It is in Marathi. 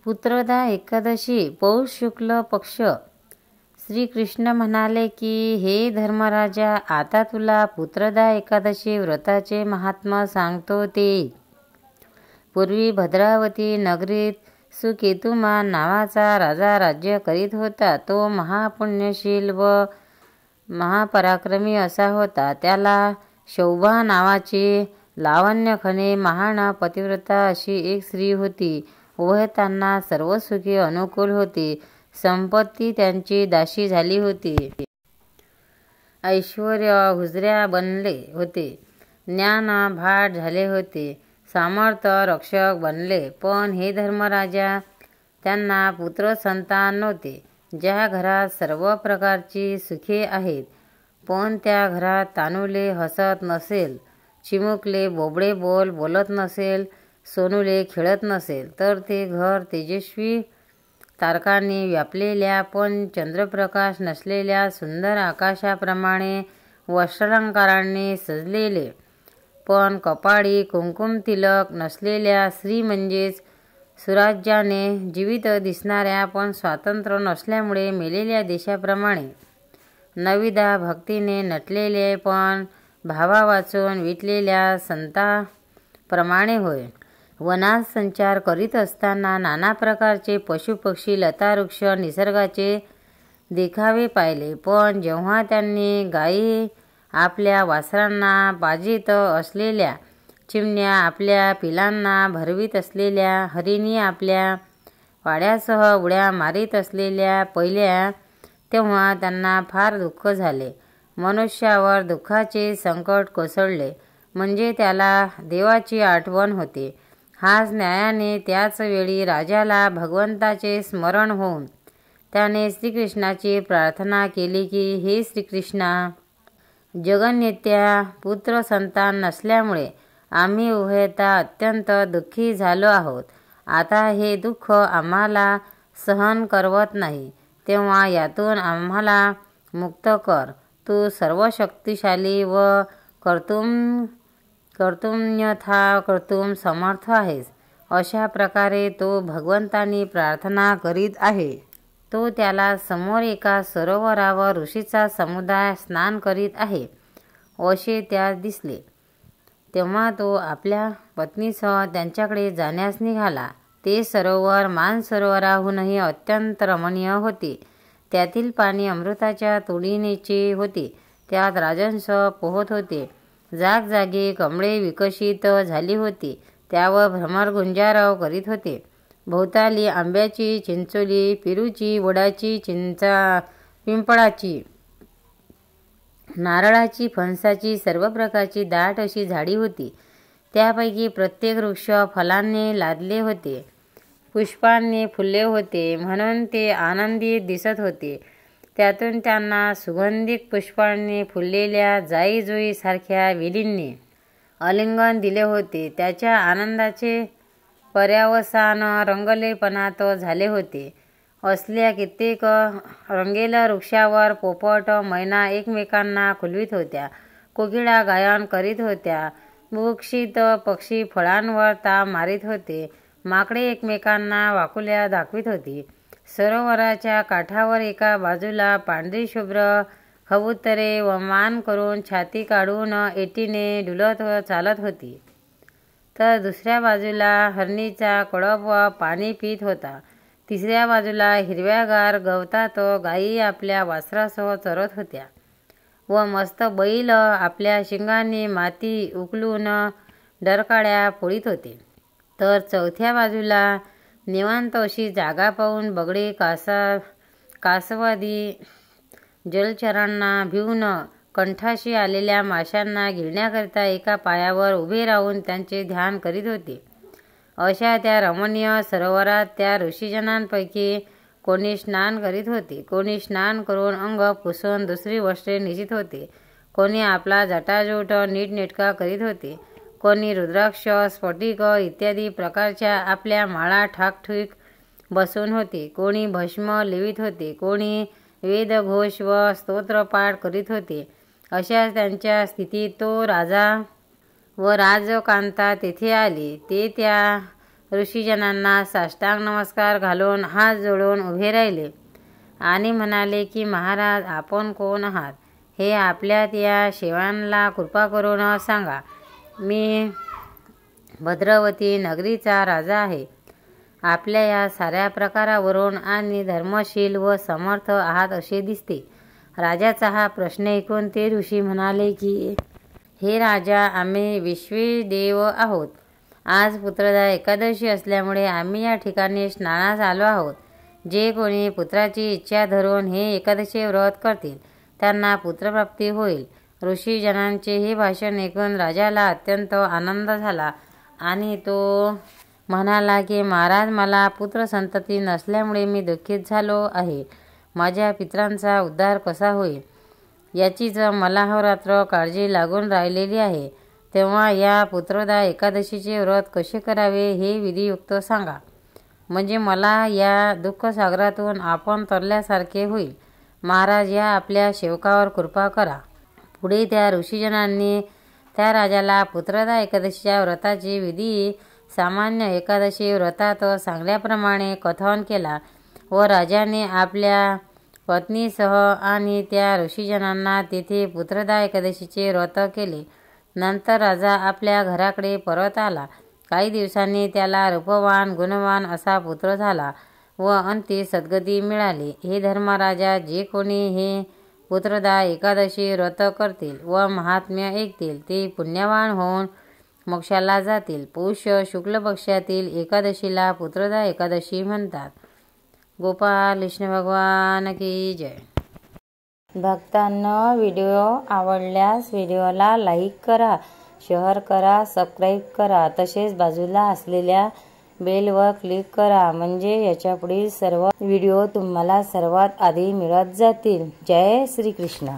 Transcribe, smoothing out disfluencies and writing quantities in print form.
पुत्रदा एकादशी पौष शुक्ल पक्ष. श्रीकृष्ण म्हणाले की हे धर्मराजा, आता तुला पुत्रदा एकादशी व्रताचे महात्म्य सांगतो ते. पूर्वी भद्रावती नगरीत सुकेतुमान नावाचा राजा राज्य करीत होता. तो महापुण्यशील व महापराक्रमी असा होता. त्याला शोभा नावाची लावण्यखने महान पतिव्रता अशी एक स्त्री होती. उभय त्यांना सर्व सुखी अनुकूल होती. संपत्ती त्यांची दासी झाली होती. ऐश्वर्य हुजऱ्या बनले होते. ज्ञान भाट झाले होते. सामर्थ्य रक्षक बनले. पण हे धर्मराजा, त्यांना पुत्र संतान नव्हते. ज्या घरात सर्व प्रकारची सुखे आहेत, पण त्या घरात तानुले हसत नसेल, चिमुकले बोबडे बोलत नसेल, सोनुले खेळत नसेल, तर ते घर तेजस्वी तारकांनी व्यापलेल्या पण चंद्रप्रकाश नसलेल्या सुंदर आकाशाप्रमाणे वस्त्रालंकारांनी सजलेले, पण कपाळी कुंकुम तिलक नसलेल्या स्त्री म्हणजेच सुराज्याने जीवित दिसणाऱ्या पण स्वातंत्र्य नसल्यामुळे मेलेल्या देशाप्रमाणे, नविदा भक्तीने नटलेले पण भावा वाचून विटलेल्या संतांप्रमाणे होय. वनात संचार करीत असताना नाना प्रकारचे पशुपक्षी लतावृक्ष निसर्गाचे देखावे पाहिले. पण जेव्हा त्यांनी गायी आपल्या वासरांना पाजीत असलेल्या, चिमण्या आपल्या पिलांना भरवीत असलेल्या, हरिणी आपल्या वाड्यासह उड्या मारीत असलेल्या पाहिल्या, तेव्हा त्यांना फार दुःख झाले. मनुष्यावर दुःखाचे संकट कोसळले म्हणजे त्याला देवाची आठवण होते. हाच न्यायाने त्याच वेळी राजाला भगवंताचे स्मरण होऊन त्याने श्रीकृष्णाची प्रार्थना केली की हे श्रीकृष्णा, जगन्नेत्या, पुत्र संतान नसल्यामुळे आम्ही उभयता अत्यंत दुःखी झालो आहोत. आता हे दुःख आम्हाला सहन करवत नाही, तेव्हा यातून आम्हाला मुक्त कर. तू सर्व शक्तिशाली व कर्तुम्यथा कर्तुम समर्थ आहेस. अशा प्रकारे तो भगवंतानी प्रार्थना करीत आहे. तो त्याला समोर एका सरोवरावर ऋषीचा समुदाय स्नान करीत आहे असे त्यास दिसले. तेव्हा तो आपल्या पत्नीसह त्यांच्याकडे जाण्यास निघाला. ते सरोवर मानसरोवराहूनही अत्यंत रमणीय होते. त्यातील पाणी अमृताच्या तोडीनेचे होते. त्यात राजहंस पोहत होते. जागजागी कमळे विकसित झाली होती. त्यावर भ्रमर गुंजारव करीत होते. भोवताली आंब्याची, चिंचोली, पेरूची, वडाची, पिंपळाची, नारळाची, फणसाची सर्व प्रकारची दाट अशी झाडी होती. त्यापैकी प्रत्येक वृक्ष फलांनी लादले होते, पुष्पांनी फुलले होते, म्हणून ते आनंदित दिसत होते. त्यातून त्यांना सुगंधिक पुष्पांनी फुललेल्या जाई जुई सारख्या वेलींनी आलिंगन दिले होते. त्याच्या आनंदाचे पर्यावसान रंगलेपणात झाले होते. असल्या कित्येक रंगेल वृक्षावर पोपट मैना एकमेकांना खुलवीत होत्या. कोकिळा गायन करीत होत्या. बुभुक्षित पक्षी फळांवर ताव मारीत होते. माकडे एकमेकांना वाकुल्या दाखवित होती. सरोवराच्या काठावर एका बाजूला पांढरी शुभ्र कबुतरे व मान करून छाती काढून एटीने डुलत चालत होती, तर दुसऱ्या बाजूला हरणीचा कळप पाणी पित होता. तिसऱ्या बाजूला हिरव्यागार गवतात गायी आपल्या वासरासह चरत होत्या व मस्त बैल आपल्या शिंगांनी माती उकलून डरकाळ्या फोडीत होते. तर चौथ्या बाजूला निवांत अशी जागा पाहून बगळे कासवादी जलचरांना भिवून कंठाशी आलेल्या माशांना गिळण्याकरिता एका पायावर उभे राहून त्यांचे ध्यान करीत होते. अशा त्या रमणीय सरोवरात त्या ऋषीजनांपैकी कोणी स्नान करीत होते. कोणी स्नान करून अंग पुसून दुसरी वस्त्रे नेसीत होते. कोणी आपला जटाजूट नीटनेटका करीत होते. कोणी रुद्राक्ष, स्फटिक इत्यादी प्रकारच्या आपल्या माळा ठाकठीक बसवून होते. कोणी भस्म लेवीत होते. कोणी वेदघोष व स्तोत्रपाठ करीत होते. अशा त्यांच्या स्थितीत तो राजा व राजकांता तेथे आली. ते त्या ऋषीजनांना साष्टांग नमस्कार घालून हात जोडून उभे राहिले आणि म्हणाले की महाराज, आपण कोण आहात हे आपल्यात या शेवांना कृपा करून सांगा. मी भद्रवती नगरीचा राजा आहे. आपल्या या साऱ्या प्रकारावरून आणि धर्मशील व समर्थ आहात असे दिसते. राजाचा हा प्रश्न ऐकून ते ऋषी म्हणाले की हे राजा, आम्ही विश्वेदेव आहोत. आज पुत्रदा एकादशी असल्यामुळे आम्ही या ठिकाणी स्नानास आलो आहोत. जे कोणी पुत्राची इच्छा धरून हे एकादशी व्रत करतील त्यांना पुत्रप्राप्ती होईल. ऋषीजनांचे हे भाषण ऐकून राजाला अत्यंत आनंद झाला आणि तो म्हणाला की महाराज, मला पुत्र संतती नसल्यामुळे मी दुःखित झालो आहे. माझ्या पितरांचा उद्धार कसा होईल याचीच मला अहोरात्र काळजी लागून राहिलेली आहे. तेव्हा या पुत्रदा एकादशीचे व्रत कसे करावे हे विधियुक्त सांगा, म्हणजे मला या दुःखसागरातून आपण तरल्यासारखे होईल. महाराज, या आपल्या सेवकावर कृपा करा. पुढे त्या ऋषीजनांनी त्या राजाला पुत्रदा एकादशीच्या व्रताची विधी सामान्य एकादशी व्रतात सांगल्याप्रमाणे कथन केला व राजाने आपल्या पत्नीसह आणि त्या ऋषीजनांना तेथे पुत्रदा एकादशीचे व्रत केले. नंतर राजा आपल्या घराकडे परत आला. काही दिवसांनी त्याला रूपवान गुणवान असा पुत्र झाला व अंती सद्गती मिळाली. हे धर्मराजा, जे कोणी हे पुत्रदा एकादशी व्रत करतील व महात्म्य ऐकतील ते पुण्यवान होऊन मोक्षाला जातील. पौष शुक्ल पक्षातील एकादशीला पुत्रदा एकादशी म्हणतात. गोपाल कृष्ण भगवान की जय. भक्तांनो, व्हिडिओ आवडल्यास व्हिडिओला लाईक करा, शेअर करा, सबस्क्राईब करा. तसेच बाजूला असलेल्या बेलवर क्लिक करा, म्हणजे याच्या पुढील सर्व व्हिडिओ तुम्हाला सर्वात आधी मिळत जातील. जय श्री कृष्ण.